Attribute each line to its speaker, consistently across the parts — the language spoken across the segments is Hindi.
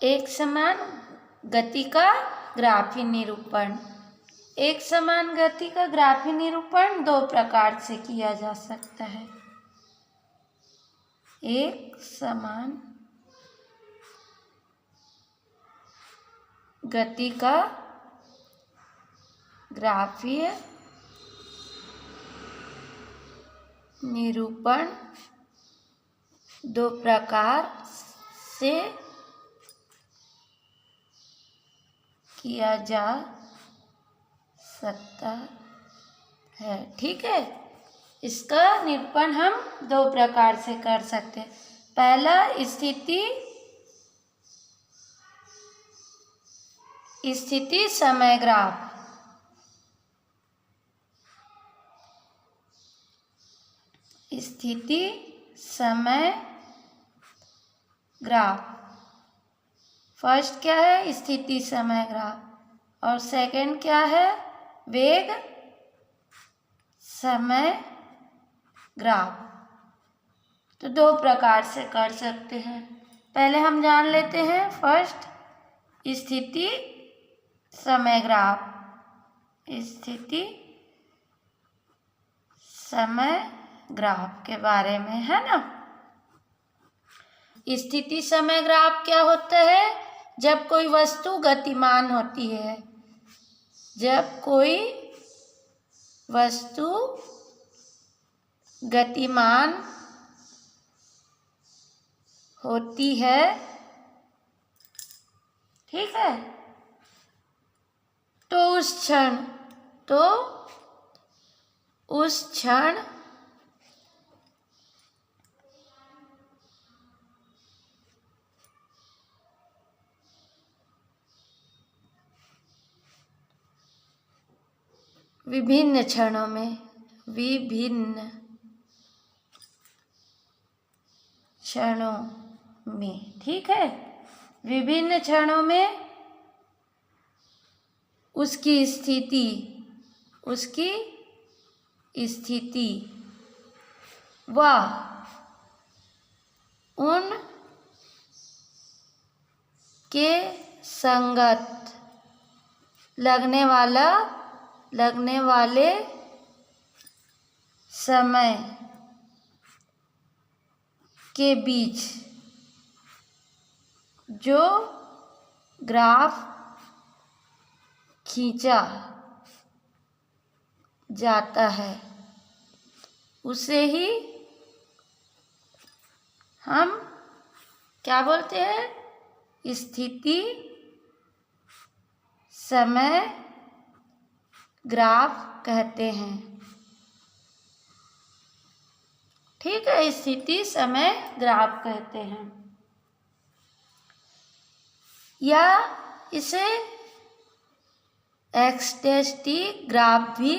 Speaker 1: एक समान गति का ग्राफी निरूपण। एक समान गति का ग्राफी निरूपण दो प्रकार से किया जा सकता है। एक समान गति का ग्राफीय निरूपण दो प्रकार से किया जा सकता है। ठीक है, इसका निरूपण हम दो प्रकार से कर सकते हैं। पहला, स्थिति समय ग्राफ। स्थिति समय ग्राफ। फर्स्ट क्या है? स्थिति समय ग्राफ। और सेकंड क्या है? वेग समय ग्राफ। तो दो प्रकार से कर सकते हैं। पहले हम जान लेते हैं फर्स्ट स्थिति समय ग्राफ। स्थिति समय ग्राफ के बारे में, है ना। स्थिति समय ग्राफ क्या होता है? जब कोई वस्तु गतिमान होती है, जब कोई वस्तु गतिमान होती है, ठीक है, तो उस क्षण विभिन्न क्षणों में, ठीक है, विभिन्न क्षणों में उसकी स्थिति व उन के संगत लगने वाले समय के बीच जो ग्राफ खींचा जाता है, उसे ही हम क्या बोलते हैं? स्थिति समय ग्राफ कहते हैं। ठीक है, स्थिति समय ग्राफ कहते हैं, या इसे एक्सटेंसिटी ग्राफ भी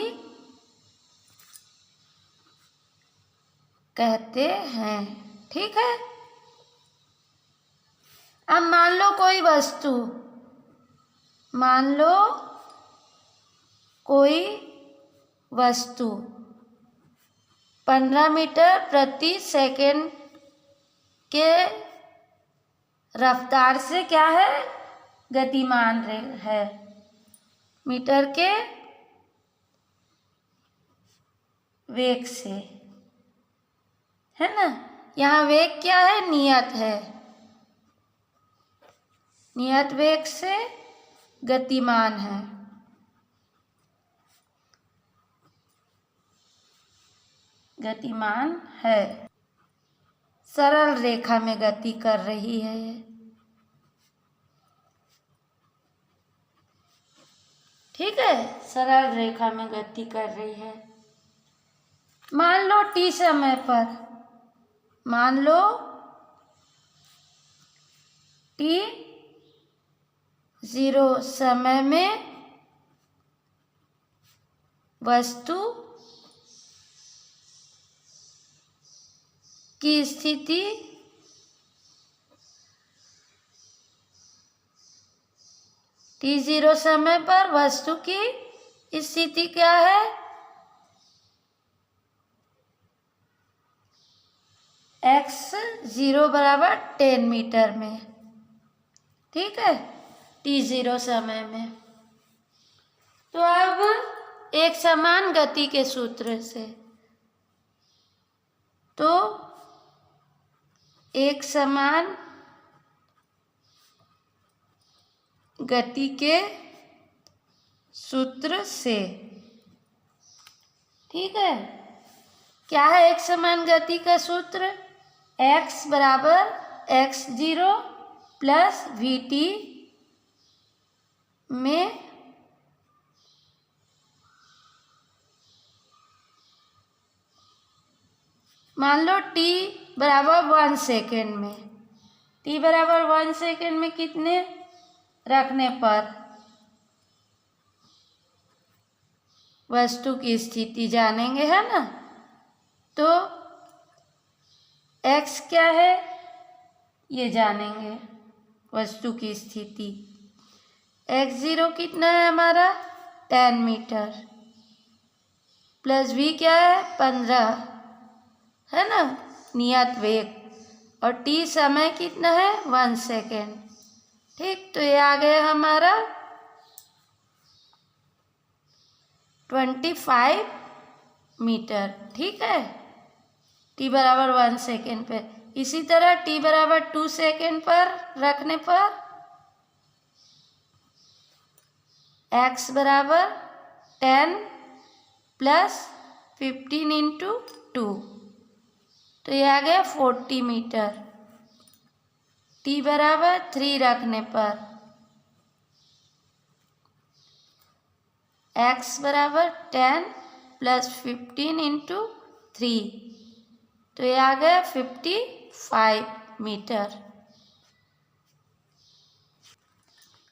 Speaker 1: कहते हैं। ठीक है, अब मान लो कोई वस्तु 15 मीटर प्रति सेकंड के रफ्तार से क्या है? गतिमान है। मीटर के वेग से, है ना। यहाँ वेग क्या है? नियत है। नियत वेग से गतिमान है। सरल रेखा में गति कर रही है ये। ठीक है, सरल रेखा में गति कर रही है। मान लो t समय पर, t0 समय में वस्तु की स्थिति t0 समय पर वस्तु की स्थिति क्या है? x0 बराबर 10 मीटर में। ठीक है, t0 समय में। तो अब एक समान गति के सूत्र से, तो एक समान गति के सूत्र से, ठीक है, क्या है एक समान गति का सूत्र? x बराबर x0 प्लस vt में मान लो t बराबर 1 सेकेंड में, t बराबर 1 सेकेंड में कितने रखने पर वस्तु की स्थिति जानेंगे, है ना। तो x क्या है ये जानेंगे, वस्तु की स्थिति। x0 कितना है हमारा 10 मीटर, प्लस v क्या है 15, है ना, नियत वेग, और t समय कितना है 1 सेकेंड। ठीक, तो ये आ गया हमारा 25 मीटर। ठीक है, t बराबर 1 सेकेंड पे। इसी तरह t बराबर 2 सेकेंड पर रखने पर x बराबर 10 प्लस 15 इंटू 2, तो ये आ गया 40 मीटर। t बराबर 3 रखने पर x बराबर 10 प्लस 15 इंटू 3, तो ये आ गया 55 मीटर।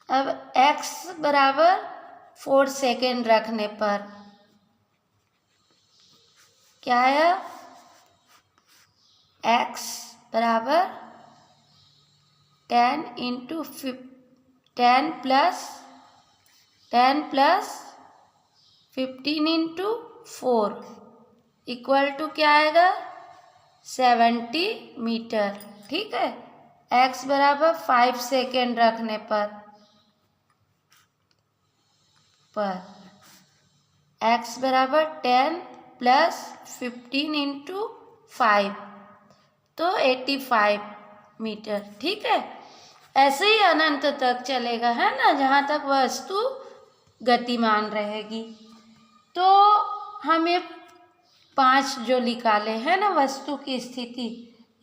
Speaker 1: अब x बराबर 4 सेकेंड रखने पर क्या है, x बराबर 10 into 10 plus 15 into 4 equal to क्या आएगा 70 मीटर। ठीक है, x बराबर 5 सेकेंड रखने पर x बराबर 10 प्लस 15 इंटू 5, तो 85 मीटर। ठीक है, ऐसे ही अनंत तक चलेगा, है ना, जहाँ तक वस्तु गतिमान रहेगी। तो हमें 5 जो निकाले हैं ना वस्तु की स्थिति,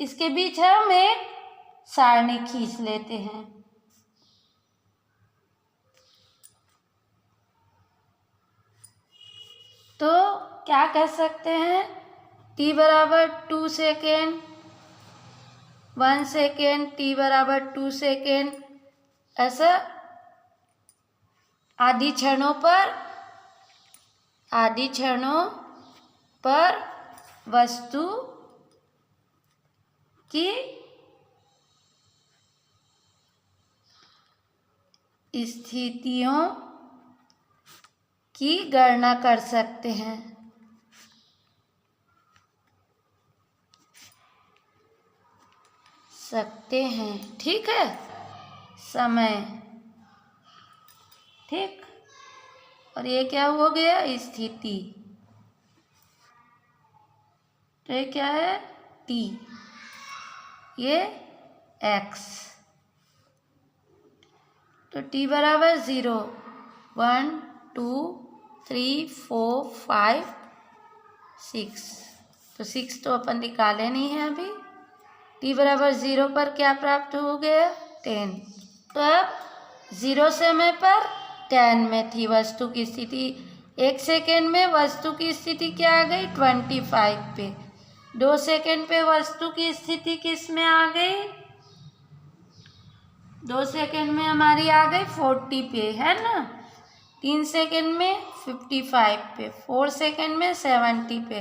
Speaker 1: इसके बीच हम एक सारणी खींच लेते हैं। तो क्या कह सकते हैं, t बराबर 2 सेकेंड, 1 सेकेंड, t बराबर 2 सेकेंड, ऐसा आदि क्षणों पर वस्तु की स्थितियों की गणना कर सकते हैं। ठीक है, समय। ठीक, और ये क्या हो गया स्थिति, तो ये क्या है t, ये x, तो t बराबर 0, 1 2 3 4 5 6, तो 6 तो अपन निकाले नहीं है अभी। t बराबर 0 पर क्या प्राप्त हो गया 10, तो अब 0 समय पर 10 में थी वस्तु की स्थिति, 1 सेकेंड में वस्तु की स्थिति क्या आ गई 25 पे, 2 सेकेंड पे वस्तु की स्थिति किस में आ गई, 2 सेकेंड में हमारी आ गई 40 पे, है ना, 3 सेकेंड में 55 पे, 4 सेकेंड में 70 पे,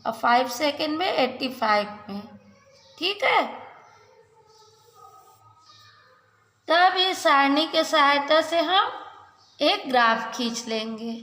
Speaker 1: और 5 सेकेंड में 85 में। ठीक है, तब इस सारणी के सहायता से हम एक ग्राफ खींच लेंगे।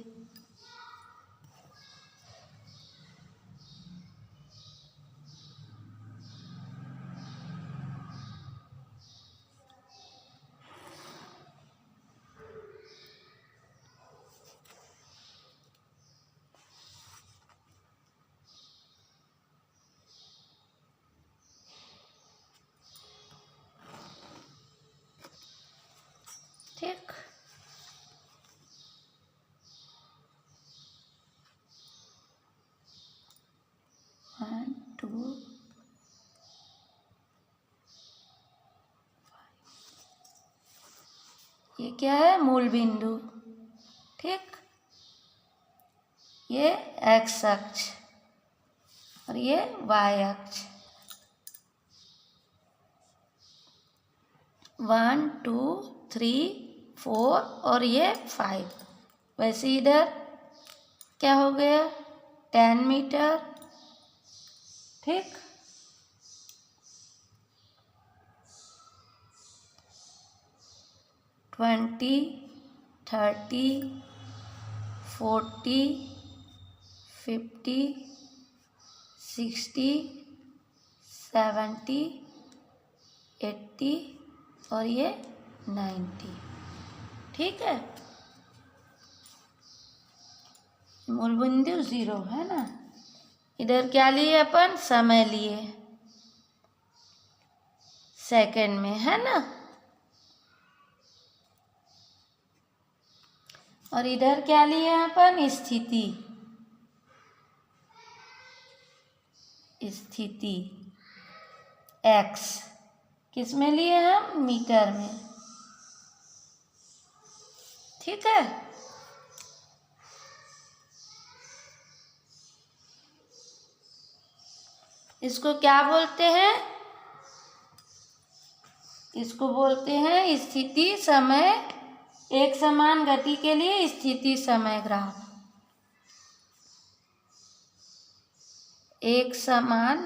Speaker 1: ये क्या है, मूल बिंदु। ठीक, ये एक्स अक्ष और ये वाई अक्ष। 1 2 3 4 और ये 5। वैसे इधर क्या हो गया, 10 मीटर। ठीक, ट्वेंटी, 30, 40, 50, 60, 70, 80 और ये 90। ठीक है, मूल बिंदु 0 है ना। इधर क्या लिए अपन, समय लिए सेकंड में, है ना। और इधर क्या लिए अपन, स्थिति। स्थिति x किस में लिए हम, मीटर में। ठीक है, इसको क्या बोलते हैं, इसको बोलते हैं स्थिति समय। एक समान गति के लिए स्थिति समय ग्राफ। एक समान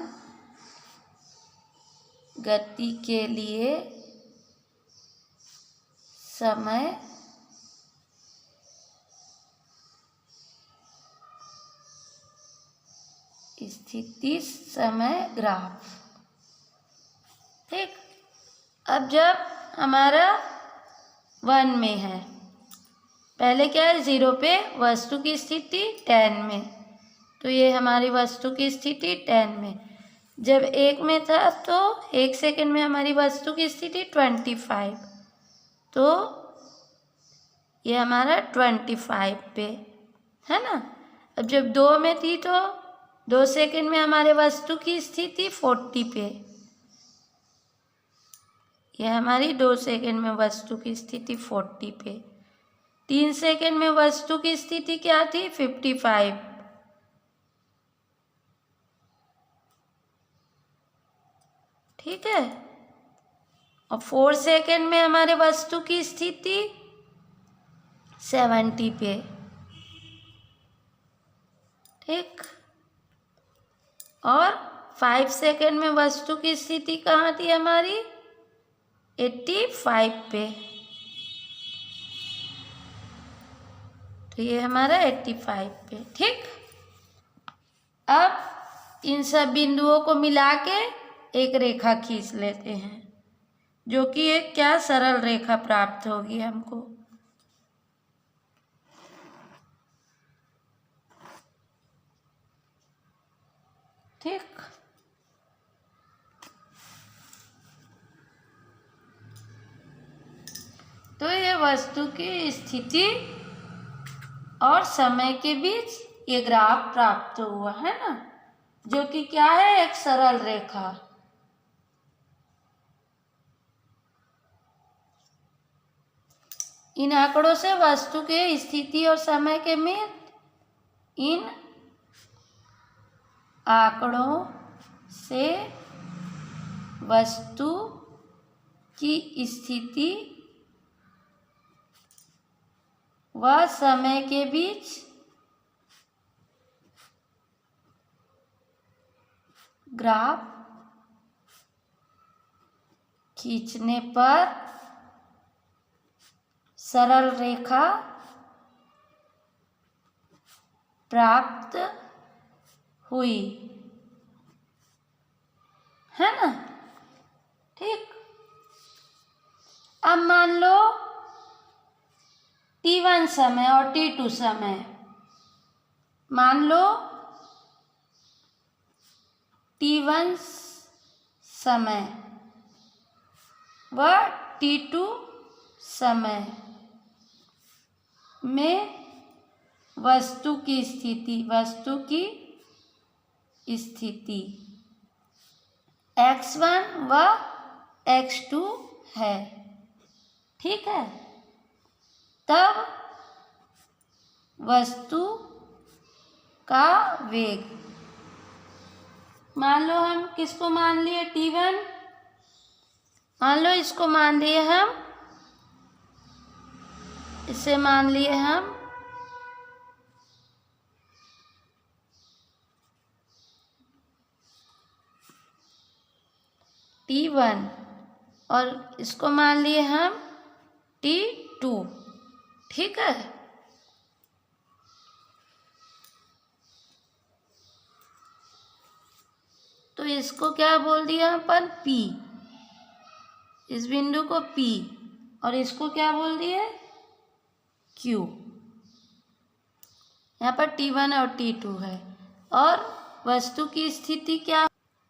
Speaker 1: गति के लिए समय स्थिति समय ग्राफ। ठीक, अब जब हमारा 1 में है, पहले क्या है, 0 पे वस्तु की स्थिति 10 में, तो ये हमारी वस्तु की स्थिति 10 में। जब 1 में था तो 1 सेकंड में हमारी वस्तु की स्थिति 25, तो ये हमारा 25 पे है ना। अब जब 2 में थी तो 2 सेकंड में हमारे वस्तु की स्थिति 40 पे, यह हमारी 2 सेकंड में वस्तु की स्थिति 40 पे। 3 सेकंड में वस्तु की स्थिति क्या थी, 55। ठीक है, और 4 सेकंड में हमारे वस्तु की स्थिति 70 पे। ठीक, और 5 सेकंड में वस्तु की स्थिति कहाँ थी हमारी, 85 पे। तो ये हमारा 85 पे। ठीक, अब इन सब बिंदुओं को मिला के एक रेखा खींच लेते हैं, जो कि एक क्या, सरल रेखा प्राप्त होगी हमको। ठीक, तो ये वस्तु की स्थिति और समय के बीच ये ग्राफ प्राप्त हुआ है ना, जो कि क्या है, एक सरल रेखा। इन आंकड़ों से वस्तु के स्थिति और समय के में, इन आंकड़ों से वस्तु की स्थिति व समय के बीच ग्राफ खींचने पर सरल रेखा प्राप्त हुई है ना। ठीक, अब मान लो T1 समय और T2 समय, मान लो T1 समय व T2 समय में वस्तु की स्थिति x1 व x2 है। ठीक है, तब वस्तु का वेग। मान लो हम किसको मान लिए T1, मान लो इसको मान लिए हम, इसे मान लिए हम T1 और इसको मान लिए हम T2। ठीक है, तो इसको क्या बोल दिया अपन P, इस बिंदु को P, और इसको क्या बोल दिए Q। यहाँ पर T1 और T2 है और वस्तु की स्थिति क्या,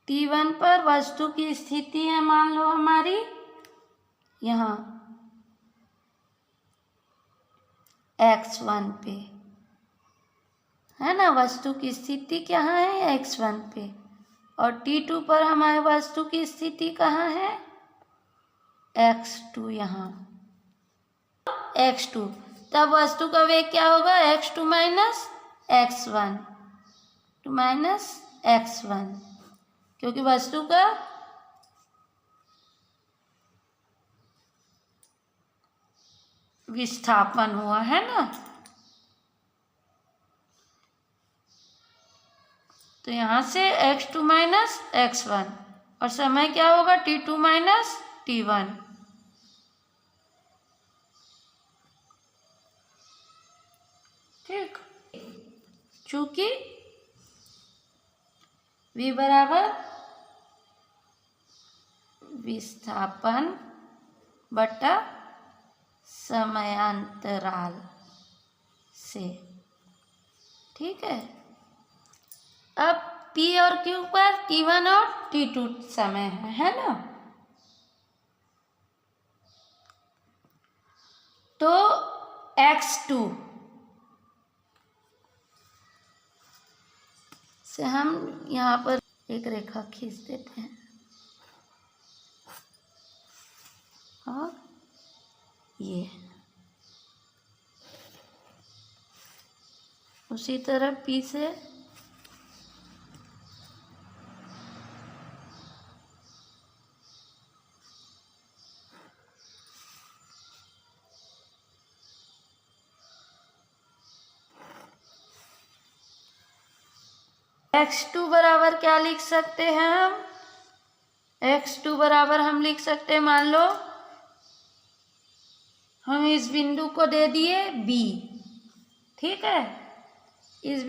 Speaker 1: T1 पर वस्तु की स्थिति है मान लो हमारी यहाँ x1 पे, है ना, वस्तु की स्थिति कहाँ है x1 पे, और T2 पर हमारे वस्तु की स्थिति कहाँ है x2, यहाँ x2। तब वस्तु का वेग क्या होगा x2 minus x1, to minus x1, क्योंकि वस्तु का विस्थापन हुआ है ना। तो यहाँ से x2 माइनस x1 और समय क्या होगा T2 माइनस T1। ठीक, चूंकि V बराबर विस्थापन बटा समयांतराल से। ठीक है, अब P और Q पर T1 और T2 समय है ना, तो x2 से हम यहाँ पर एक रेखा खींच देते हैं और ये उसी तरह P से x2 बराबर क्या लिख सकते हैं हम, x2 बराबर हम लिख सकते हैं, मान लो हम इस बिंदु को दे दिए B। ठीक है, इस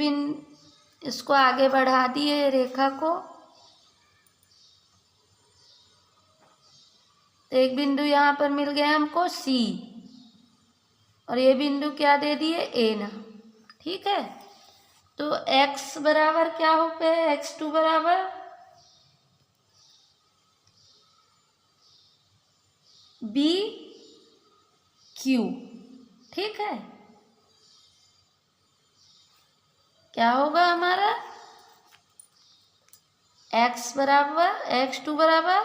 Speaker 1: इसको आगे बढ़ा दिए रेखा को, तो एक बिंदु यहाँ पर मिल गया हमको C और ये बिंदु क्या दे दिए A ना। ठीक है, तो x बराबर क्या हो गया, x2 बराबर B Q। ठीक है, क्या होगा हमारा x बराबर x2 बराबर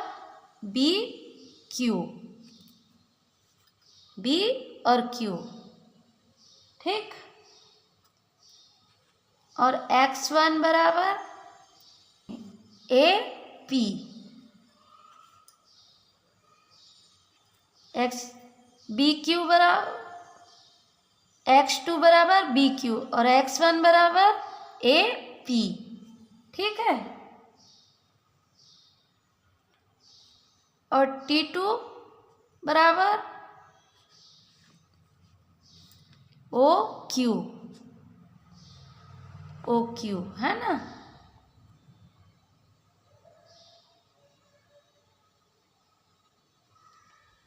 Speaker 1: B Q, B और Q। ठीक, और x1 बराबर A P, B Q बराबर x2 बराबर B Q और x1 बराबर A P। ठीक है, और T2 बराबर O Q, है ना।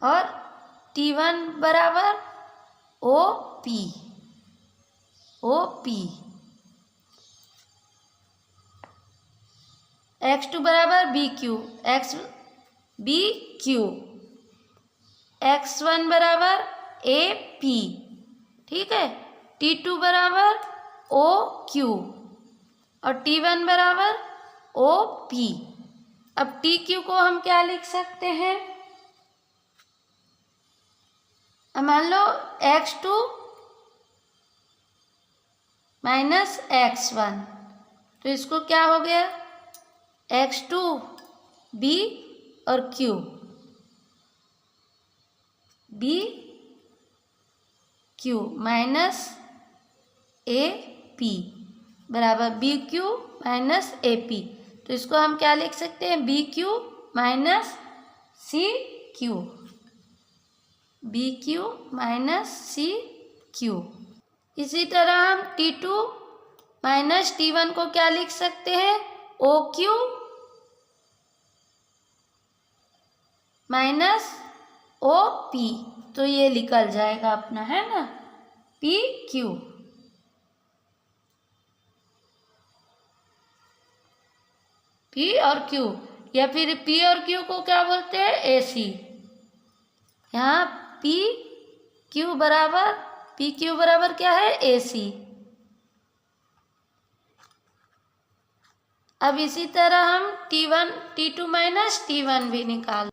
Speaker 1: और T1 बराबर O P, x2 बराबर B Q, x1 बराबर A P। ठीक है, T2 बराबर O Q और T1 बराबर O P। अब TQ को हम क्या लिख सकते हैं, अब मान लो x2 माइनस x1, तो इसको क्या हो गया, x2 b और q, b q minus A P बराबर B Q minus A P. तो इसको हम क्या लिख सकते हैं, B Q minus C Q, B Q minus C Q. इसी तरह हम T2 माइनस T1 को क्या लिख सकते हैं, O Q minus O P. तो ये निकल जाएगा अपना, है ना, पी क्यू। पी और क्यू, या फिर पी और क्यू को क्या बोलते हैं, ए सी। यहाँ पी क्यू बराबर क्या है, ए सी। अब इसी तरह हम T2 माइनस T1 भी निकाल,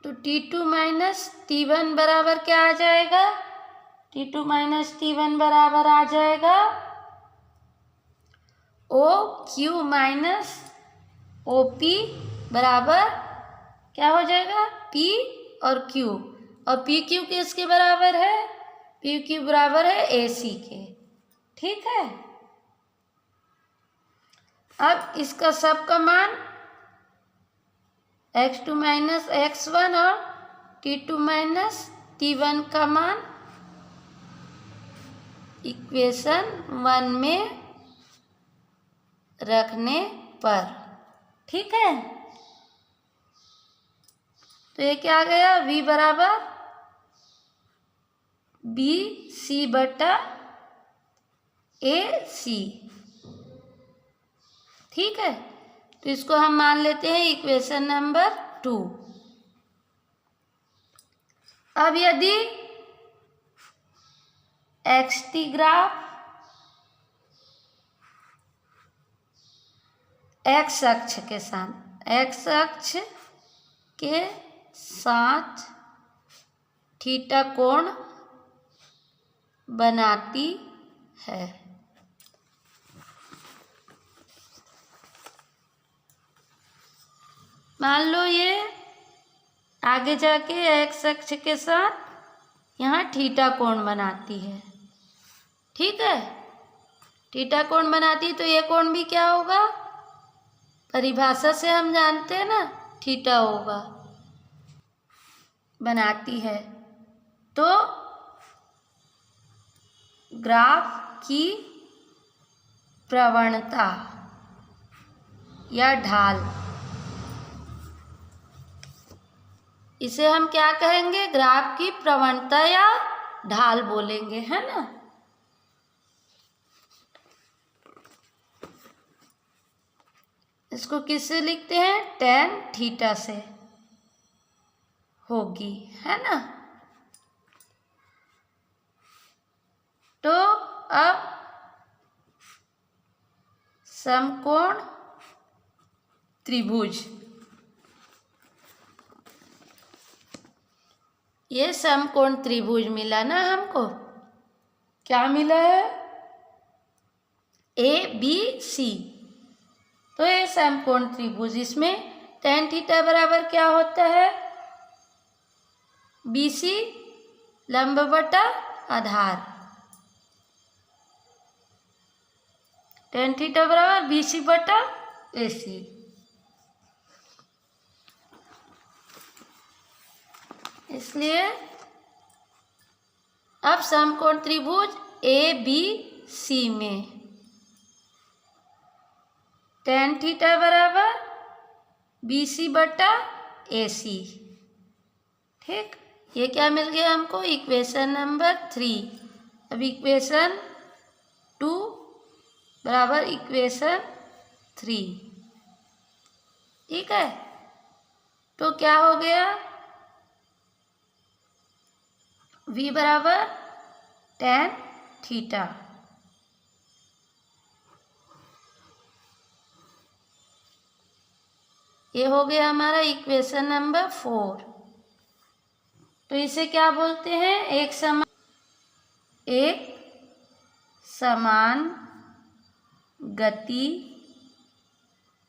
Speaker 1: तो T2 माइनस T1 बराबर क्या आ जाएगा, T2 माइनस T1 बराबर आ जाएगा O Q minus O P बराबर क्या हो जाएगा, पी और क्यू। और पी क्यू किसके बराबर है, पी क्यू बराबर है ए सी के। ठीक है, अब इसका सब का मान x2 माइनस x1 और T2 माइनस T1 का मान इक्वेशन 1 में रखने पर। ठीक है, तो ये क्या आ गया, v बराबर बी सी बटा ए सी। ठीक है, तो इसको हम मान लेते हैं इक्वेशन नंबर 2। अब यदि xt ग्राफ x अक्ष के साथ थीटा कोण बनाती है, मान लो ये आगे जाके x अक्ष के साथ यहाँ थीटा कोण बनाती है। ठीक है, थीटा कोण बनाती है, तो ये कोण भी क्या होगा, परिभाषा से हम जानते हैं ना, थीटा होगा, बनाती है। तो ग्राफ की प्रवणता या ढाल, इसे हम क्या कहेंगे, ग्राफ की प्रवणता या ढाल बोलेंगे, है ना। इसको किससे लिखते हैं, tan थीटा से होगी, है ना। तो अब समकोण त्रिभुज, ये समकोण त्रिभुज मिला ना हमको, क्या मिला है, ए बी सी। तो ये समकोण त्रिभुज, इसमें tan थीटा बराबर क्या होता है, बी सी लंब बटा आधार, tan थीटा बराबर बी सी बटा ए सी। इसलिए अब समकोण त्रिभुज ए बी सी में tan थीटा बराबर बी सी बटा ए सी। ठीक, ये क्या मिल गया हमको, इक्वेशन नंबर 3। अब इक्वेशन 2 बराबर इक्वेशन 3। ठीक है, तो क्या हो गया, v बराबर tan थीटा, ये हो गया हमारा इक्वेशन नंबर 4। तो इसे क्या बोलते हैं? एक समान गति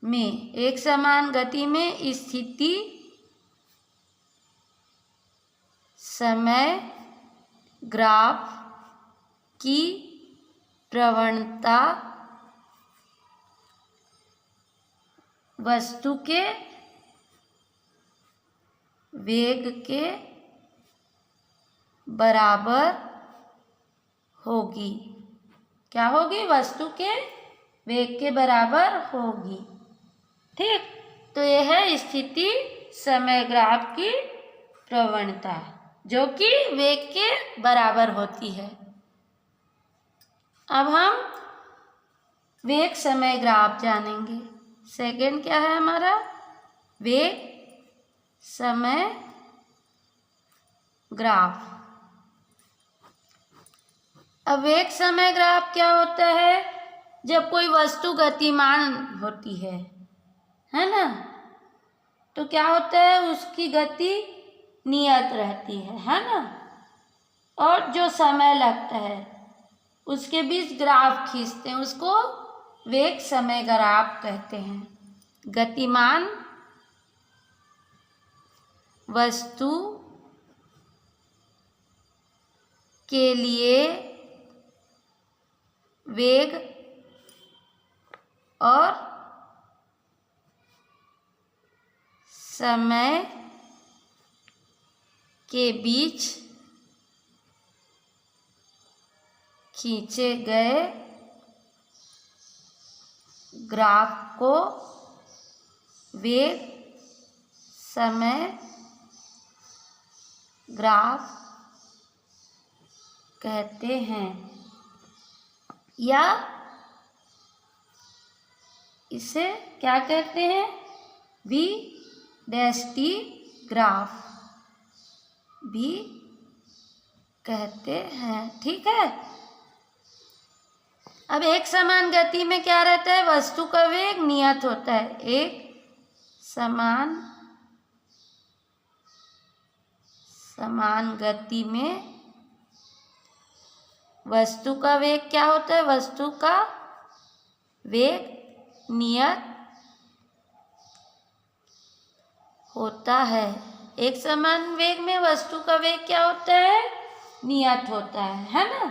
Speaker 1: में, एक समान गति में स्थिति समय ग्राफ की प्रवणता वस्तु के वेग के बराबर होगी। क्या होगी? वस्तु के वेग के बराबर होगी। ठीक, तो यह है स्थिति समय ग्राफ की प्रवणता, जो कि वेग के बराबर होती है। अब हम वेग समय ग्राफ जानेंगे। सेकंड क्या है हमारा? वेग समय ग्राफ। अब वेग समय ग्राफ क्या होता है? जब कोई वस्तु गतिमान होती है ना, तो क्या होता है? उसकी गति नियत रहती है ना, और जो समय लगता है उसके बीच ग्राफ खींचते हैं, उसको वेग समय ग्राफ कहते हैं। गतिमान वस्तु के लिए वेग और समय के बीच खींचे गए ग्राफ को वेग समय ग्राफ कहते हैं, या इसे क्या कहते हैं? वी डैश टी ग्राफ भी कहते हैं। ठीक है। अब एक समान गति में क्या रहता है? वस्तु का वेग नियत होता है। एक समान गति में वस्तु का वेग क्या होता है? वस्तु का वेग नियत होता है। एक समान वेग में वस्तु का वेग क्या होता है? नियत होता है ना।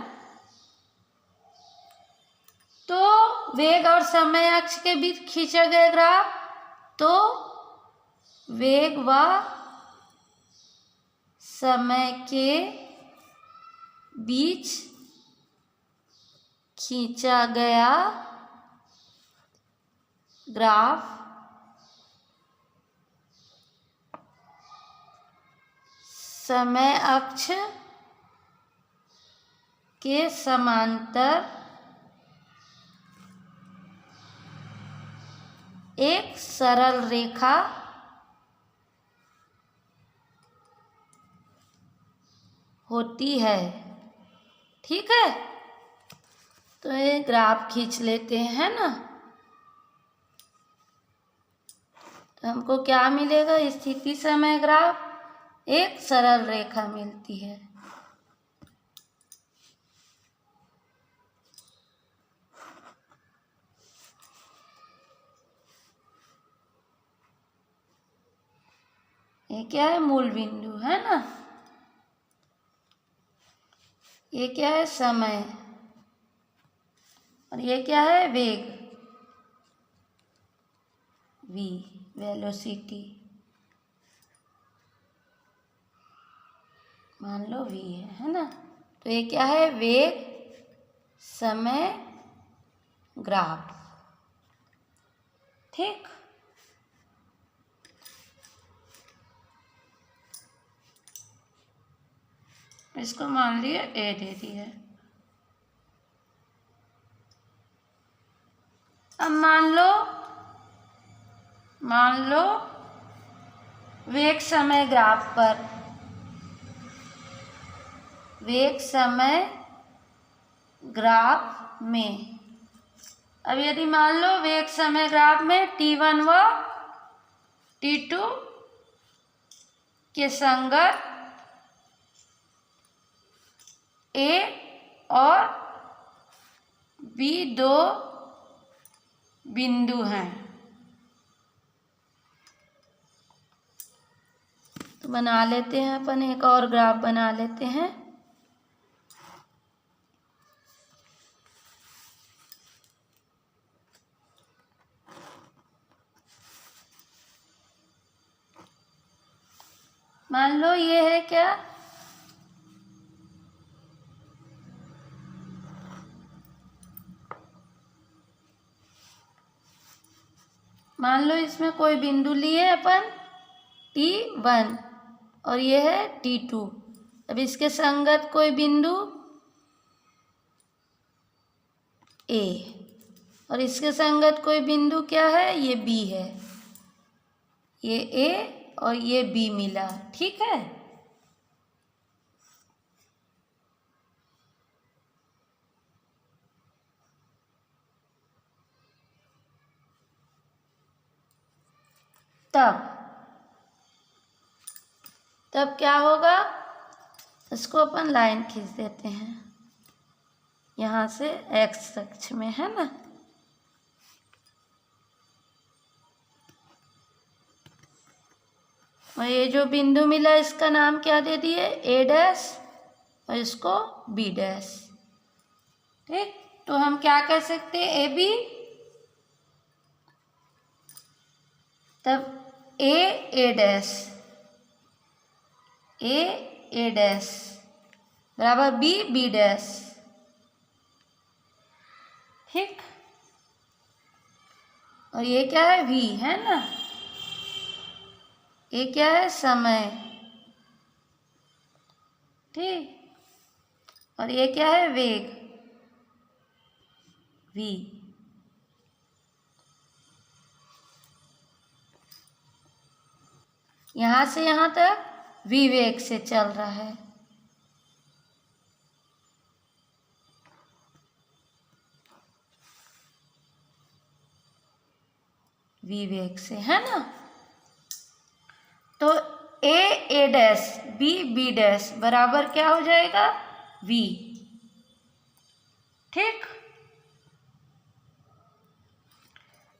Speaker 1: तो वेग और समय अक्ष के बीच खींचा गया ग्राफ, तो वेग व समय के बीच खींचा गया ग्राफ समय अक्ष के समांतर एक सरल रेखा होती है। ठीक है, तो ये ग्राफ खींच लेते हैं ना, तो हमको क्या मिलेगा? स्थिति समय ग्राफ एक सरल रेखा मिलती है। ये क्या है? मूल बिंदु है ना। ये क्या है? समय। और ये क्या है? वेग, v वेलोसिटी, मान लो v है ना। तो ये क्या है? वेग समय ग्राफ। ठीक, इसको मान लिया ए दे दिया। अब मान लो वेग समय ग्राफ पर, वेग समय ग्राफ में, अब यदि मान लो वेग समय ग्राफ में t1 व t2 के संगत ए और बी दो बिंदु हैं। तो बना लेते हैं अपन, एक और ग्राफ बना लेते हैं। मान लो ये है क्या, मान लो इसमें कोई बिंदु लिए अपन T1 और ये है T2। अब इसके संगत कोई बिंदु A और इसके संगत कोई बिंदु क्या है, ये B है। ये A और ये B मिला, ठीक है। तब क्या होगा, इसको अपन लाइन खींच देते हैं यहाँ से, x अक्ष में, है ना। और ये जो बिंदु मिला इसका नाम क्या दे दिए, A' और इसको B'। ठीक, तो हम क्या कह सकते हैं, AB, तब A बराबर B। ठीक, और ये क्या है, V, है ना। ये क्या है, समय, ठीक, और ये क्या है, वेग, V। यहाँ से यहाँ तक V वेग से चल रहा है। V वेग से, है ना। तो A' B बराबर क्या हो जाएगा, V। ठीक,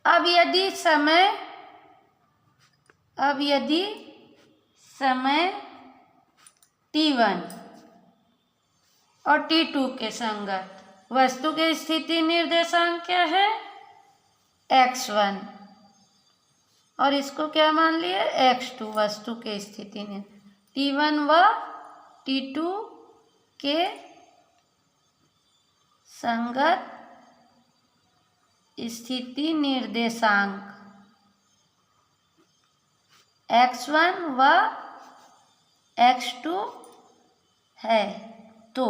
Speaker 1: अब यदि समय T1 और T2 के संगत वस्तु के स्थिति निर्देशांक क्या है, x1, और इसको क्या मान लिए, x2, वस्तु के स्थिति में T1 व T2 के संगत स्थिति निर्देशांक x1 व x2 है। तो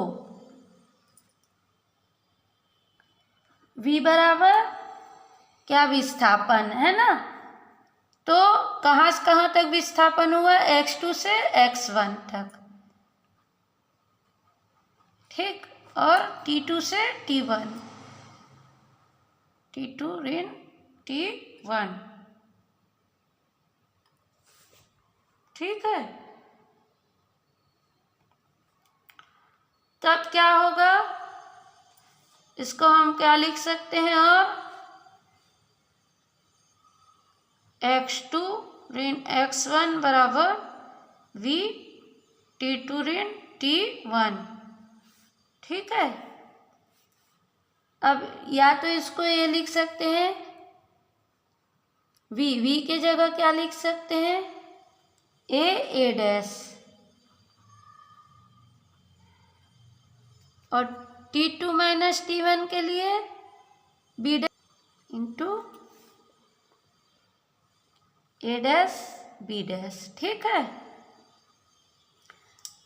Speaker 1: V बराबर क्या, विस्थापन, है ना। तो कहाँ से कहाँ तक विस्थापन हुआ, x2 से x1 तक, ठीक, और T2 से T1, T2 ऋण T1, ठीक है। तब क्या होगा, इसको हम क्या लिख सकते हैं, और x2 ऋण x1 बराबर V T2 ऋण T1, ठीक है। अब या तो इसको ये लिख सकते हैं, V के जगह क्या लिख सकते हैं, A' और T2 माइनस T1 के लिए B' इंटू A' B', ठीक है।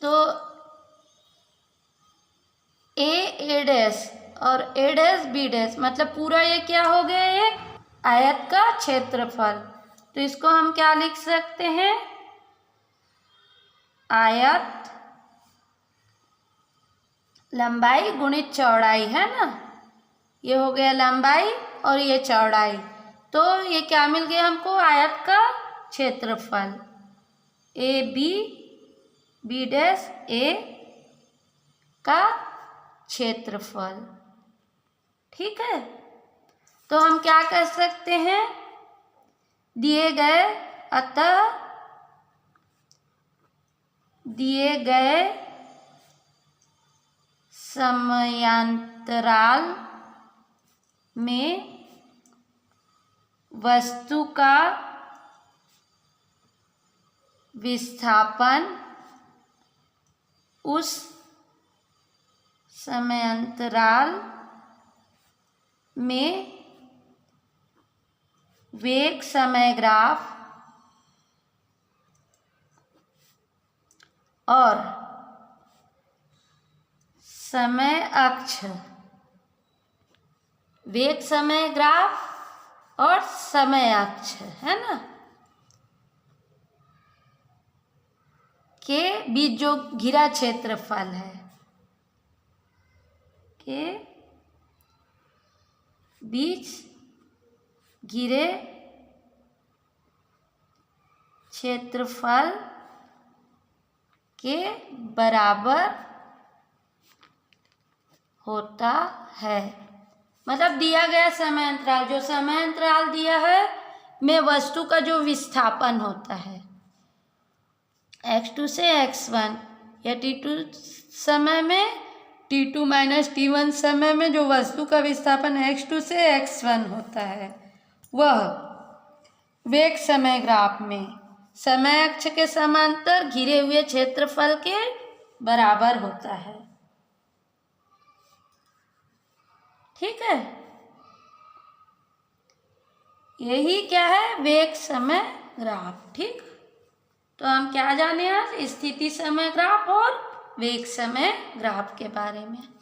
Speaker 1: तो A' और A' B' मतलब पूरा ये क्या हो गया, एक आयत का क्षेत्रफल। तो इसको हम क्या लिख सकते हैं, आयत लंबाई गुणित चौड़ाई, है ना। ये हो गया लंबाई और ये चौड़ाई, तो ये क्या मिल गया हमको, आयत का क्षेत्रफल। AB B' A का क्षेत्रफल। ठीक है, तो हम क्या कर सकते हैं, दिए गए समयांतराल में वस्तु का विस्थापन उस समयांतराल में वेग समय ग्राफ और समय अक्ष, वेग समय ग्राफ और समय अक्ष है ना, के बीच जो घिरा क्षेत्रफल है, के बीच घिरे क्षेत्रफल के बराबर होता है। मतलब दिया गया समय अंतराल, जो समय अंतराल दिया है में वस्तु का जो विस्थापन होता है x2 से x1 या t2 समय में, t2 माइनस t1 समय में जो वस्तु का विस्थापन x2 से x1 होता है, वह वेग समय ग्राफ में समय अक्ष के समांतर घिरे हुए क्षेत्रफल के बराबर होता है। ठीक है, यही क्या है, वेग समय ग्राफ। ठीक, तो हम क्या जाने आज, स्थिति समय ग्राफ और वेग समय ग्राफ के बारे में।